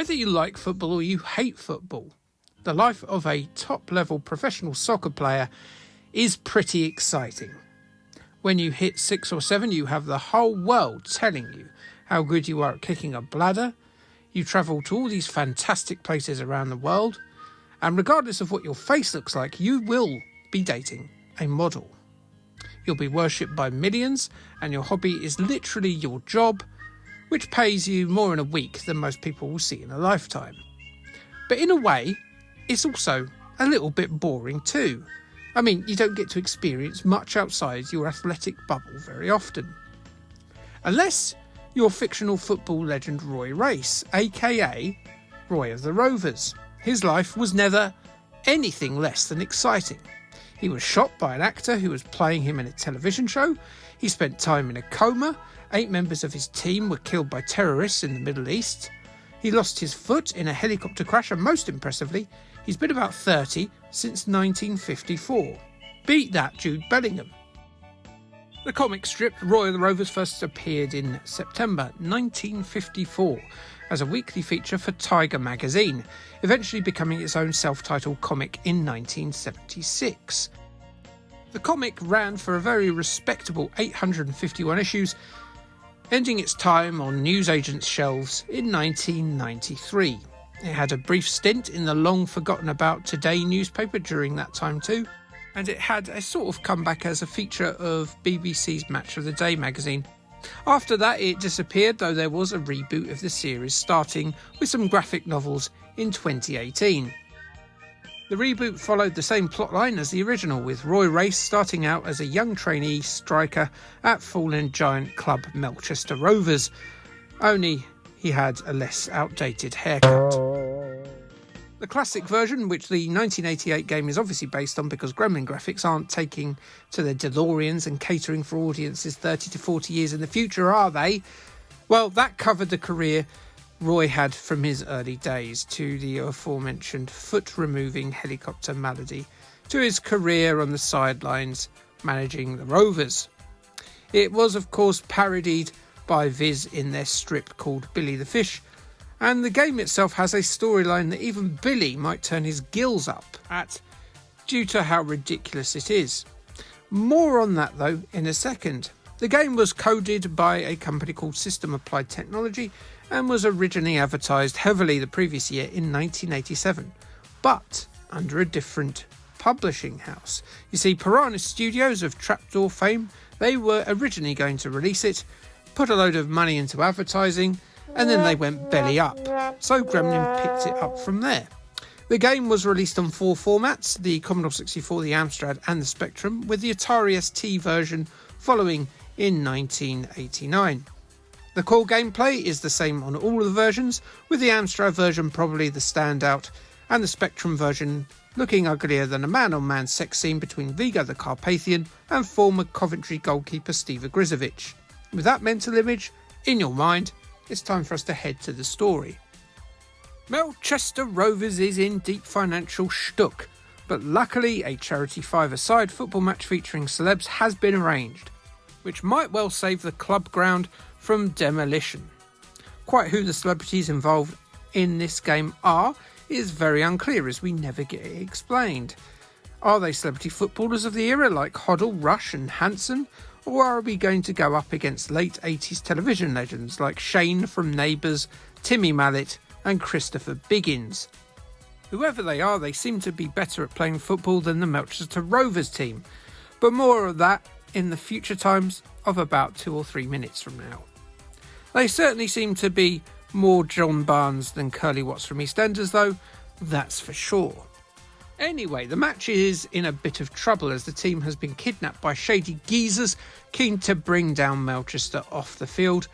Whether you like football or you hate football, the life of a top-level professional soccer player is pretty exciting. When you hit 6 or 7, you have the whole world telling you how good you are at kicking a bladder. You travel to all these fantastic places around the world, and regardless of what your face looks like, you will be dating a model. You'll be worshipped by millions, and your hobby is literally your job, which pays you more in a week than most people will see in a lifetime. But in a way, it's also a little bit boring too. I mean, you don't get to experience much outside your athletic bubble very often. Unless you're fictional football legend Roy Race, aka Roy of the Rovers. His life was never anything less than exciting. He was shot by an actor who was playing him in a television show. He spent time in a coma. 8 members of his team were killed by terrorists in the Middle East. He lost his foot in a helicopter crash, and most impressively, he's been about 30 since 1954. Beat that, Jude Bellingham. The comic strip Roy of the Rovers first appeared in September 1954 as a weekly feature for Tiger magazine, eventually becoming its own self-titled comic in 1976. The comic ran for a very respectable 851 issues, ending its time on newsagents' shelves in 1993. It had a brief stint in the long-forgotten-about Today newspaper during that time too, and it had a sort of comeback as a feature of BBC's Match of the Day magazine. After that, it disappeared, though there was a reboot of the series starting with some graphic novels in 2018. The reboot followed the same plotline as the original, with Roy Race starting out as a young trainee striker at fallen giant club Melchester Rovers, only he had a less outdated haircut. The classic version, which the 1988 game is obviously based on because Gremlin Graphics aren't taking to their DeLoreans and catering for audiences 30 to 40 years in the future, are they? Well, that covered the career Roy had from his early days, to the aforementioned foot-removing helicopter malady, to his career on the sidelines managing the Rovers. It was, of course, parodied by Viz in their strip called Billy the Fish, and the game itself has a storyline that even Billy might turn his gills up at, due to how ridiculous it is. More on that, though, in a second. The game was coded by a company called System Applied Technology and was originally advertised heavily the previous year in 1987, but under a different publishing house. You see, Piranha Studios of Trapdoor fame, they were originally going to release it, put a load of money into advertising, and then they went belly up. So Gremlin picked it up from there. The game was released on 4 formats, the Commodore 64, the Amstrad and the Spectrum, with the Atari ST version following in 1989. The core gameplay is the same on all of the versions, with the Amstrad version probably the standout, and the Spectrum version looking uglier than a man-on-man sex scene between Vigo the Carpathian and former Coventry goalkeeper Steve Ogrizovic. With that mental image in your mind, it's time for us to head to the story. Melchester Rovers is in deep financial shtuck, but luckily a charity five-a-side football match featuring celebs has been arranged, which might well save the club ground from demolition. Quite who the celebrities involved in this game are is very unclear, as we never get it explained. Are they celebrity footballers of the era like Hoddle, Rush and Hanson, or are we going to go up against late 80s television legends like Shane from Neighbours, Timmy Mallet and Christopher Biggins? Whoever they are, they seem to be better at playing football than the Melchester Rovers team, but more of that in the future times of about 2 or 3 minutes from now. They certainly seem to be more John Barnes than Curly Watts from EastEnders though, that's for sure. Anyway, the match is in a bit of trouble as the team has been kidnapped by shady geezers keen to bring down Melchester off the field,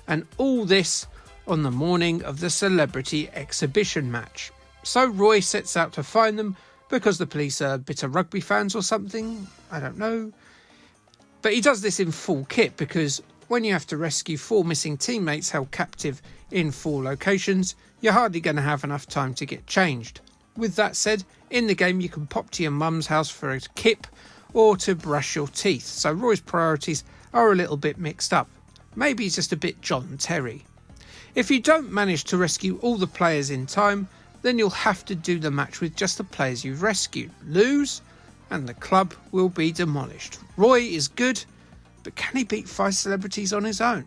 and all this on the morning of the celebrity exhibition match. So Roy sets out to find them because the police are bitter rugby fans or something, I don't know. But he does this in full kit because when you have to rescue 4 missing teammates held captive in 4 locations, you're hardly going to have enough time to get changed. With that said, in the game you can pop to your mum's house for a kip or to brush your teeth, so Roy's priorities are a little bit mixed up. Maybe he's just a bit John Terry. If you don't manage to rescue all the players in time, then you'll have to do the match with just the players you've rescued. Lose, and the club will be demolished. Roy is good, but can he beat 5 celebrities on his own?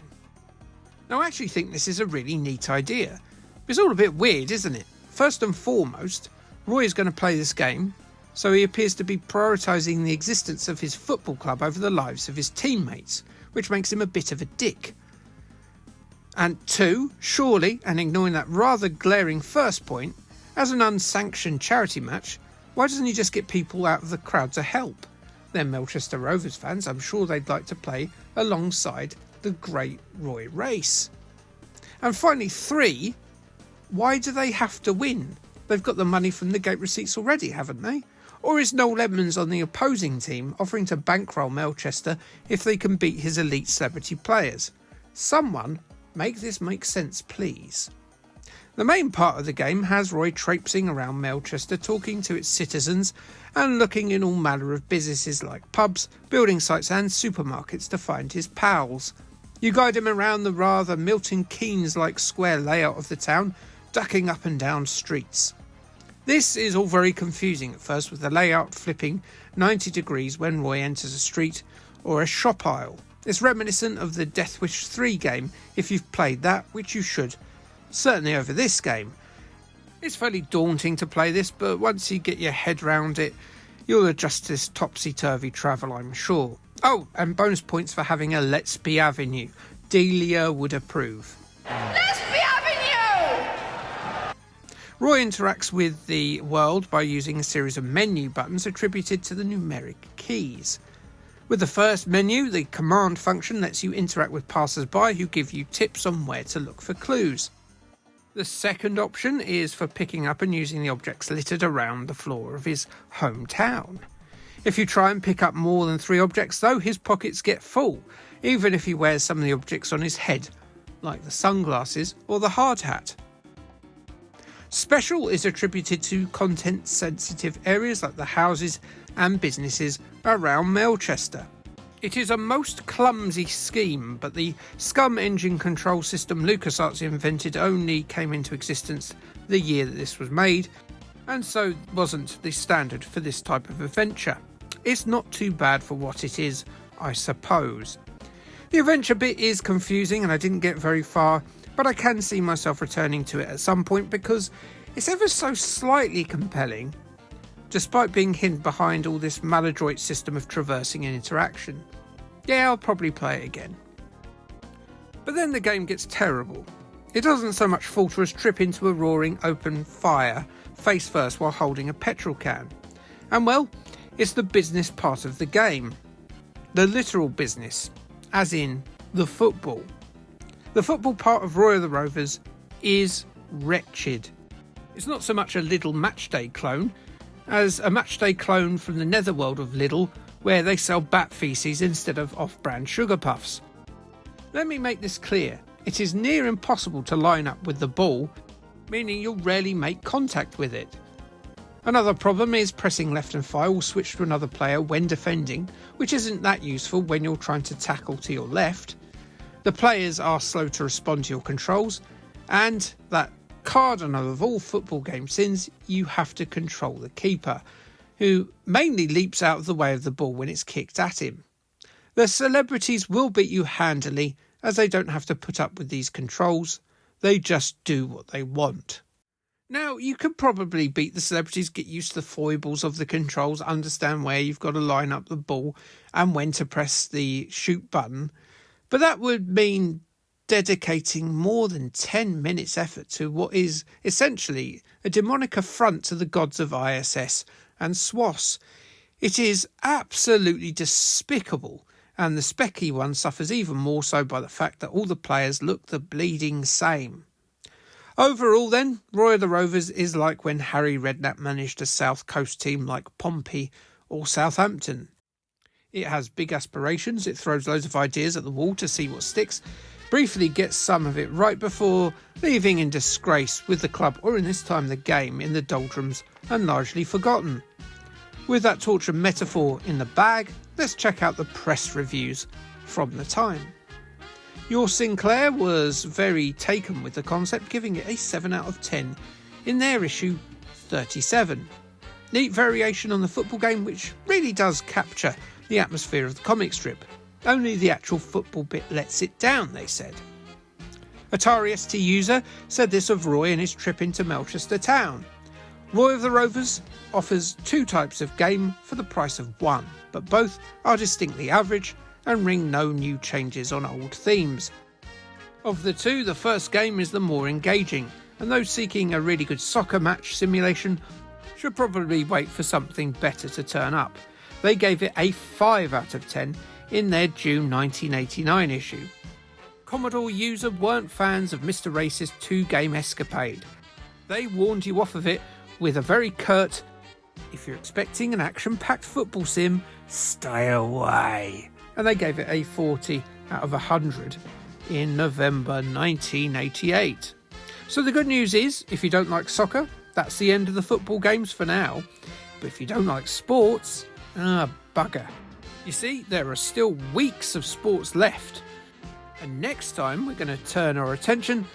Now, I actually think this is a really neat idea. It's all a bit weird, isn't it? First and foremost, Roy is going to play this game, so he appears to be prioritising the existence of his football club over the lives of his teammates, which makes him a bit of a dick. And 2, surely, and ignoring that rather glaring first point, as an unsanctioned charity match, why doesn't he just get people out of the crowd to help? They're Melchester Rovers fans, I'm sure they'd like to play alongside the great Roy Race. And finally 3, why do they have to win? They've got the money from the gate receipts already, haven't they? Or is Noel Edmonds on the opposing team offering to bankroll Melchester if they can beat his elite celebrity players? Someone make this make sense, please. The main part of the game has Roy traipsing around Melchester, talking to its citizens and looking in all manner of businesses like pubs, building sites and supermarkets to find his pals. You guide him around the rather Milton Keynes-like square layout of the town, ducking up and down streets. This is all very confusing at first, with the layout flipping 90 degrees when Roy enters a street or a shop aisle. It's reminiscent of the Death Wish 3 game if you've played that, which you should. Certainly over this game. It's fairly daunting to play this, but once you get your head round it, you'll adjust to this topsy-turvy travel, I'm sure. Oh, and bonus points for having a Let's Be Avenue. Delia would approve. Let's Be Avenue! Roy interacts with the world by using a series of menu buttons attributed to the numeric keys. With the first menu, the command function lets you interact with passers-by who give you tips on where to look for clues. The second option is for picking up and using the objects littered around the floor of his hometown. If you try and pick up more than 3 objects though, his pockets get full, even if he wears some of the objects on his head, like the sunglasses or the hard hat. Special is attributed to content-sensitive areas like the houses and businesses around Melchester. It is a most clumsy scheme, but the scum engine control system LucasArts invented only came into existence the year that this was made, and so wasn't the standard for this type of adventure. It's not too bad for what it is, I suppose. The adventure bit is confusing and I didn't get very far, but I can see myself returning to it at some point because it's ever so slightly compelling, despite being hidden behind all this maladroit system of traversing and interaction. Yeah, I'll probably play it again. But then the game gets terrible. It doesn't so much falter as trip into a roaring open fire, face first while holding a petrol can. And well, it's the business part of the game. The literal business, as in the football. The football part of Roy of the Rovers is wretched. It's not so much a Lidl Matchday clone, as a Matchday clone from the netherworld of Lidl, where they sell bat feces instead of off-brand sugar puffs. Let me make this clear. It is near impossible to line up with the ball, meaning you'll rarely make contact with it. Another problem is pressing left and fire will switch to another player when defending, which isn't that useful when you're trying to tackle to your left. The players are slow to respond to your controls, and that cardinal of all football game sins, you have to control the keeper, who mainly leaps out of the way of the ball when it's kicked at him. The celebrities will beat you handily, as they don't have to put up with these controls, they just do what they want. Now, you could probably beat the celebrities, get used to the foibles of the controls, understand where you've got to line up the ball and when to press the shoot button, but that would mean dedicating more than 10 minutes effort to what is essentially a demonic affront to the gods of ISS and SWOS. It is absolutely despicable, and the specky one suffers even more so by the fact that all the players look the bleeding same. Overall then, Roy of the Rovers is like when Harry Redknapp managed a South Coast team like Pompey or Southampton. It has big aspirations, it throws loads of ideas at the wall to see what sticks, briefly gets some of it right before leaving in disgrace with the club, or in this time the game, in the doldrums and largely forgotten. With that torture metaphor in the bag, let's check out the press reviews from the time. Your Sinclair was very taken with the concept, giving it a 7 out of 10 in their issue 37. Neat variation on the football game, which really does capture the atmosphere of the comic strip. Only the actual football bit lets it down, they said. Atari ST user said this of Roy and his trip into Melchester town. Roy of the Rovers offers 2 types of game for the price of 1, but both are distinctly average and ring no new changes on old themes. Of the 2, the first game is the more engaging, and those seeking a really good soccer match simulation should probably wait for something better to turn up. They gave it a 5 out of 10 in their June 1989 issue. Commodore user weren't fans of Mr. Race's 2-game escapade. They warned you off of it with a very curt, "If you're expecting an action-packed football sim, stay away." And they gave it a 40 out of 100 in November 1988. So the good news is, if you don't like soccer, that's the end of the football games for now. But if you don't like sports, bugger. You see, there are still weeks of sports left. And next time we're going to turn our attention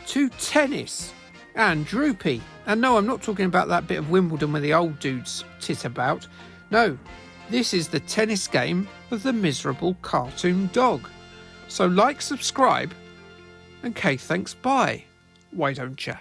to tennis and Droopy. And no, I'm not talking about that bit of Wimbledon where the old dudes tit about. No, this is the tennis game of the miserable cartoon dog. So like, subscribe, and thanks, bye. Why don't you?